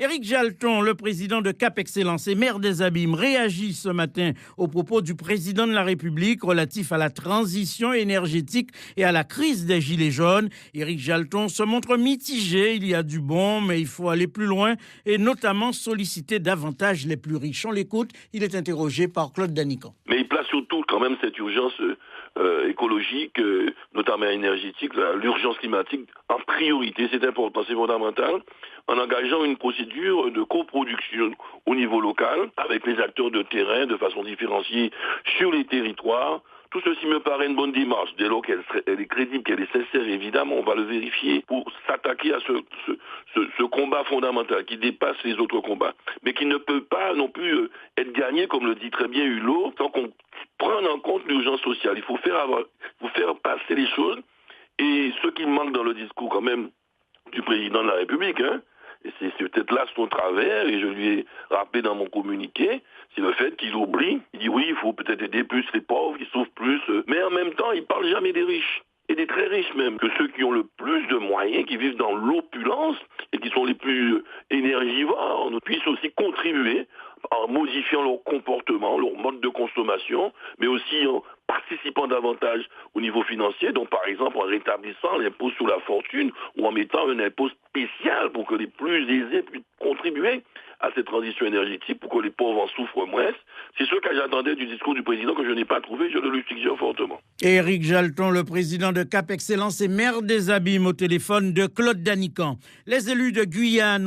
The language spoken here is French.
Éric Jalton, le président de Cap Excellence et maire des Abîmes, réagit ce matin aux propos du président de la République relatif à la transition énergétique et à la crise des Gilets jaunes. Éric Jalton se montre mitigé. Il y a du bon, mais il faut aller plus loin et notamment solliciter davantage les plus riches. On l'écoute, il est interrogé par Claude Danican. Mais il place surtout quand même cette urgence écologique, notamment énergétique, l'urgence climatique en priorité, c'est important, c'est fondamental, en engageant une procédure de coproduction au niveau local avec les acteurs de terrain de façon différenciée sur les territoires. Tout ceci me paraît une bonne démarche. Dès lors qu'elle est crédible, qu'elle est sincère, évidemment, on va le vérifier pour s'attaquer à ce combat fondamental qui dépasse les autres combats, mais qui ne peut pas non plus être gagné, comme le dit très bien Hulot, sans qu'on prenne en compte l'urgence sociale. Il faut faire passer les choses. Et ce qui manque dans le discours quand même du président de la République, et c'est peut-être là son travers, et je lui ai rappelé dans mon communiqué, c'est le fait qu'il oublie. Il dit oui, il faut peut-être aider plus les pauvres, qui souffrent plus, mais en même temps, il parle jamais des riches, et des très riches même, que ceux qui ont le plus de moyens, qui vivent dans l'opulence, et qui sont les plus énergivores, puissent aussi contribuer en modifiant leur comportement, leur mode de consommation, mais aussi en participant davantage au niveau financier, donc par exemple en rétablissant l'impôt sur la fortune ou en mettant un impôt spécial pour que les plus aisés puissent contribuer à cette transition énergétique, pour que les pauvres en souffrent moins. C'est ce que j'attendais du discours du président que je n'ai pas trouvé, je le lui suggère fortement. Éric Jalton, le président de Cap Excellence et maire des Abîmes, au téléphone de Claude Danican. Les élus de Guyane ont